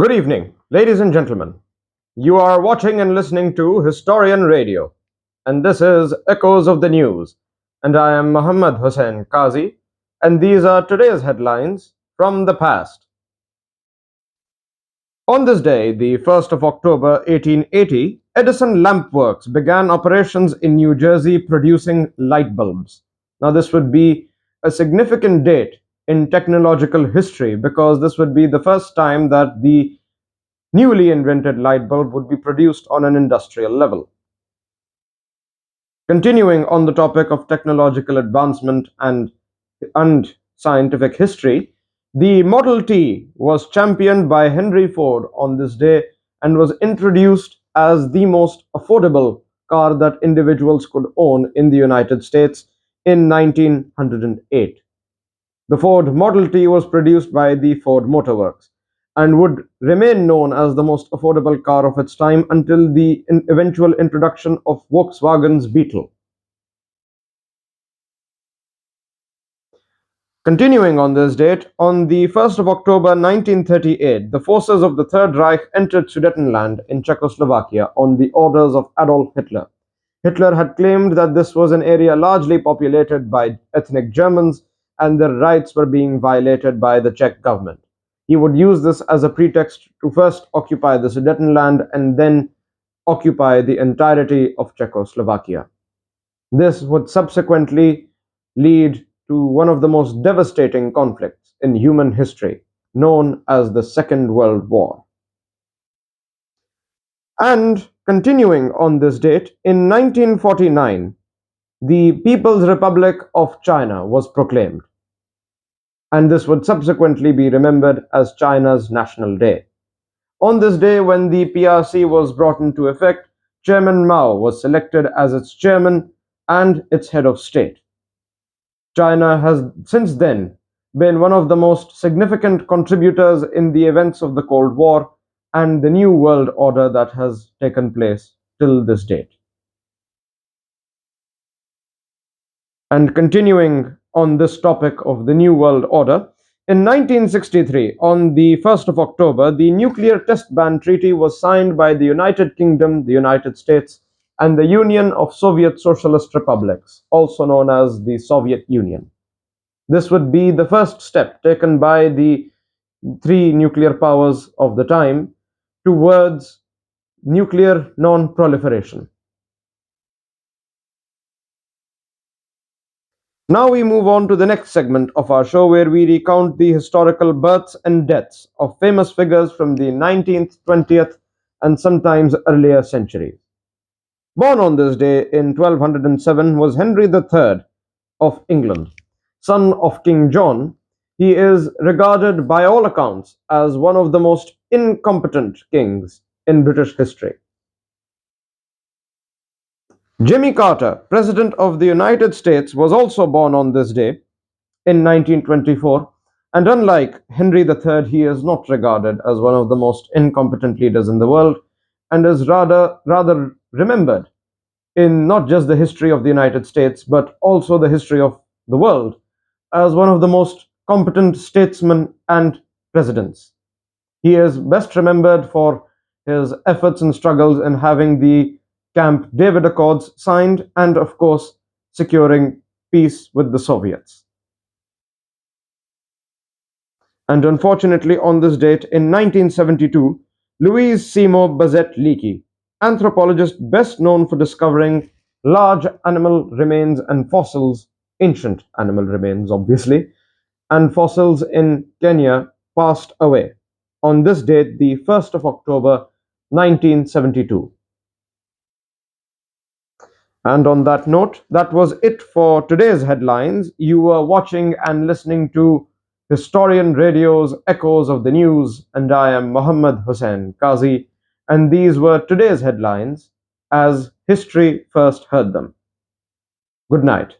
Good evening, ladies and gentlemen. You are watching and listening to Historian Radio, and this is Echoes of the News. And I am Muhammad Hussain Qazi, and these are today's headlines from the past. On this day, the 1st of October 1880, Edison Lamp Works began operations in New Jersey producing light bulbs. Now, this would be a significant date in technological history because this would be the first time that the newly invented light bulb would be produced on an industrial level. Continuing on the topic of technological advancement and scientific history, the Model T was championed by Henry Ford on this day and was introduced as the most affordable car that individuals could own in the United States in 1908. The Ford Model T was produced by the Ford Motor Works and would remain known as the most affordable car of its time until the eventual introduction of Volkswagen's Beetle. Continuing on this date, on the 1st of October 1938, the forces of the Third Reich entered Sudetenland in Czechoslovakia on the orders of Adolf Hitler. Hitler had claimed that this was an area largely populated by ethnic Germans and their rights were being violated by the Czech government. He would use this as a pretext to first occupy the Sudetenland and then occupy the entirety of Czechoslovakia. This would subsequently lead to one of the most devastating conflicts in human history, known as the Second World War. And continuing on this date, in 1949, the People's Republic of China was proclaimed, and this would subsequently be remembered as China's National Day. On this day, when the PRC was brought into effect, Chairman Mao was selected as its chairman and its head of state. China has since then been one of the most significant contributors in the events of the Cold War and the new world order that has taken place till this date. And continuing on this topic of the New World Order, in 1963, on the 1st of October, the Nuclear Test Ban Treaty was signed by the United Kingdom, the United States, and the Union of Soviet Socialist Republics, also known as the Soviet Union. This would be the first step taken by the three nuclear powers of the time towards nuclear non-proliferation. Now we move on to the next segment of our show, where we recount the historical births and deaths of famous figures from the 19th, 20th, and sometimes earlier centuries. Born on this day in 1207 was Henry III of England. Son of King John, he is regarded by all accounts as one of the most incompetent kings in British history. Jimmy Carter, President of the United States, was also born on this day in 1924, and unlike Henry III, he is not regarded as one of the most incompetent leaders in the world and is rather remembered in not just the history of the United States but also the history of the world as one of the most competent statesmen and presidents. He is best remembered for his efforts and struggles in having the Camp David Accords signed and, of course, securing peace with the Soviets. And unfortunately, on this date in 1972, Louise Seymour Bazette Leakey, anthropologist best known for discovering large animal remains and fossils, ancient animal remains obviously, and fossils in Kenya, passed away on this date, the 1st of October 1972. And on that note, that was it for today's headlines. You were watching and listening to Historian Radio's Echoes of the News, and I am Muhammad Hussain Qazi, and these were today's headlines as history first heard them. Good night.